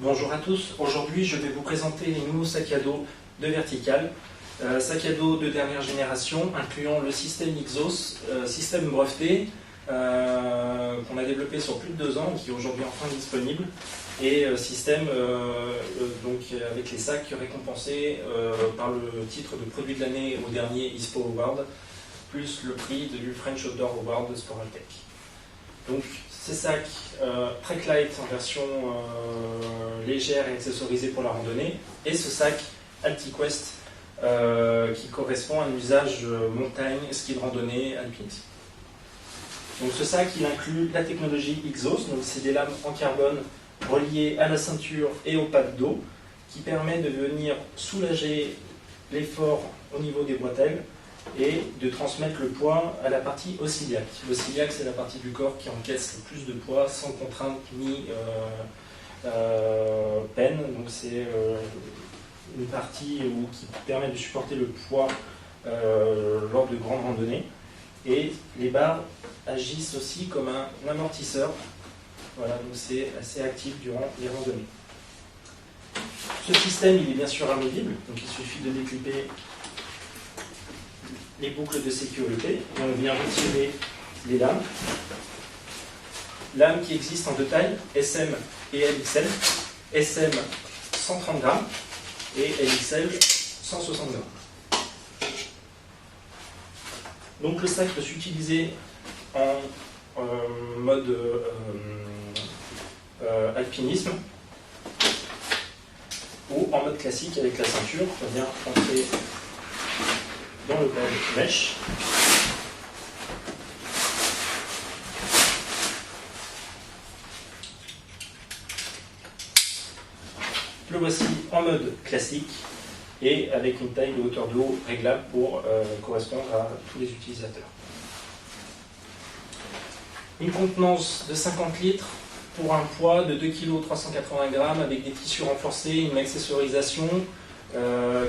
Bonjour à tous, aujourd'hui je vais vous présenter les nouveaux sacs à dos de Vertical. Sac à dos de dernière génération incluant le système Ixos, système breveté qu'on a développé sur plus de 2 ans et qui est aujourd'hui enfin disponible, et système donc avec les sacs récompensés par le titre de produit de l'année au dernier ISPO Award, plus le prix du French Outdoor Award de Sporaltech. Donc ces sacs Trek Light en version légère et accessorisée pour la randonnée, et ce sac AltiQuest qui correspond à un usage montagne, ski de randonnée, alpinisme. Donc ce sac il inclut la technologie Ixos, donc c'est des lames en carbone reliées à la ceinture et au pad dos, qui permet de venir soulager l'effort au niveau des bretelles et de transmettre le poids à la partie osciliaque. L'osciliaque, c'est la partie du corps qui encaisse le plus de poids sans contrainte ni peine. Donc c'est une partie qui permet de supporter le poids lors de grandes randonnées. Et les barres agissent aussi comme un amortisseur. Voilà, donc c'est assez actif durant les randonnées. Ce système, il est bien sûr amovible, donc il suffit de découper les boucles de sécurité et on vient retirer les lames. Lames qui existent en 2 tailles, SM et LXL. SM 130 grammes et LXL 160 grammes. Donc le sac peut s'utiliser en mode alpinisme ou en mode classique avec la ceinture. On vient entrer dans le pad mèche. Le voici en mode classique et avec une taille de hauteur de haut réglable pour correspondre à tous les utilisateurs. Une contenance de 50 litres pour un poids de 2 kg 380 g avec des tissus renforcés, une accessorisation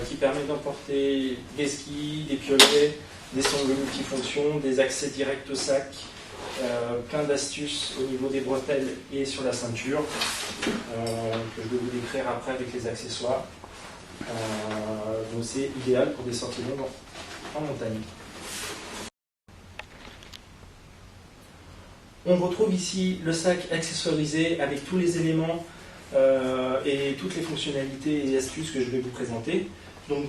qui permet d'emporter des skis, des piolets, des sangles multifonctions, des accès directs au sac, plein d'astuces au niveau des bretelles et sur la ceinture que je vais vous décrire après avec les accessoires. Donc c'est idéal pour des sorties longues en montagne. On retrouve ici le sac accessorisé avec tous les éléments et toutes les fonctionnalités et astuces que je vais vous présenter. Donc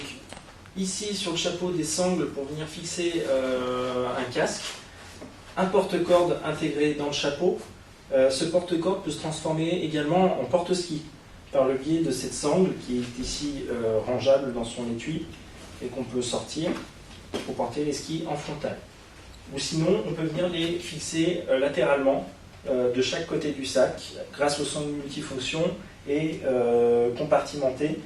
ici sur le chapeau des sangles pour venir fixer un casque, un porte-corde intégré dans le chapeau. Ce porte-corde peut se transformer également en porte-ski par le biais de cette sangle qui est ici rangeable dans son étui et qu'on peut sortir pour porter les skis en frontal. Ou sinon on peut venir les fixer latéralement de chaque côté du sac grâce aux sangles multifonctions et compartimentés,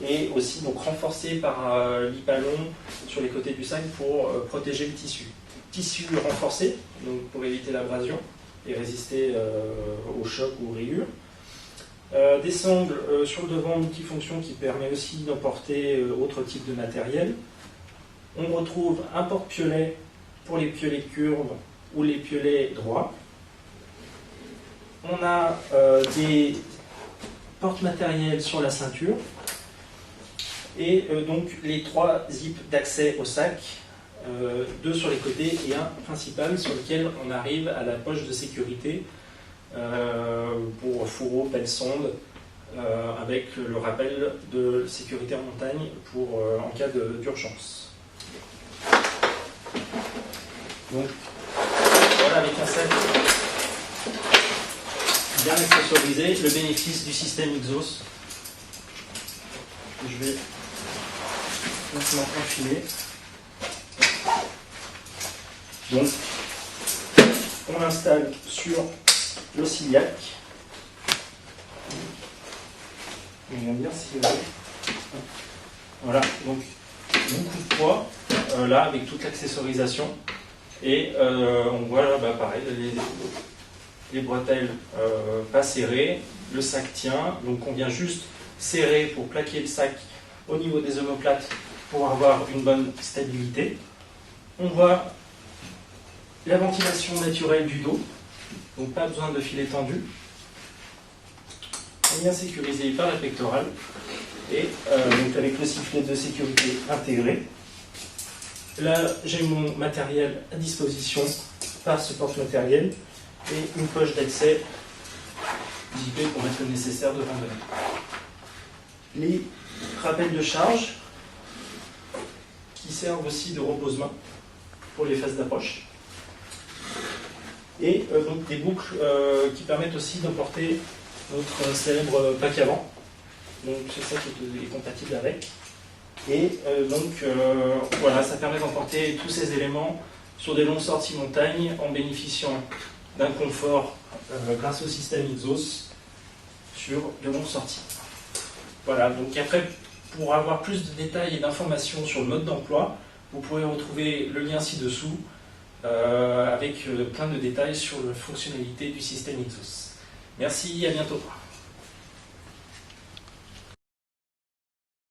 et aussi donc renforcés par l'hypalon sur les côtés du sac pour protéger le tissu. Tissu renforcé donc pour éviter l'abrasion et résister au choc ou aux rayures. Des sangles sur le devant multifonction qui permet aussi d'emporter autre type de matériel. On retrouve un porte-piolet pour les piolets curves ou les piolets droits. On a des porte-matériels sur la ceinture et donc les 3 zips d'accès au sac, 2 sur les côtés et un principal sur lequel on arrive à la poche de sécurité pour fourreau, pelle sonde, avec le rappel de sécurité en montagne pour en cas d'urgence. Donc voilà, avec un sac bien accessorisé, le bénéfice du système Ixos. Je vais maintenant enfiler. Donc on l'installe sur l'osciliaque. On va dire si voilà, donc beaucoup de poids là avec toute l'accessorisation. Et on voit là, pareil, les bretelles pas serrées, le sac tient, donc on vient juste serrer pour plaquer le sac au niveau des omoplates pour avoir une bonne stabilité. On voit la ventilation naturelle du dos, donc pas besoin de filet tendu. bien sécurisé par la pectorale et donc avec le sifflet de sécurité intégré. Là, j'ai mon matériel à disposition par ce porte-matériel et une poche d'accès JP pour mettre le nécessaire de randonnée. Les rappels de charge qui servent aussi de repose-main pour les phases d'approche. Et donc des boucles qui permettent aussi d'emporter notre célèbre pack avant. Donc c'est ça qui est compatible avec. Et voilà, ça permet d'emporter tous ces éléments sur des longues sorties montagne en bénéficiant d'un confort grâce au système Ixos sur de longues sorties. Voilà, donc après, pour avoir plus de détails et d'informations sur le mode d'emploi, vous pourrez retrouver le lien ci-dessous avec plein de détails sur la fonctionnalité du système Ixos. Merci, à bientôt.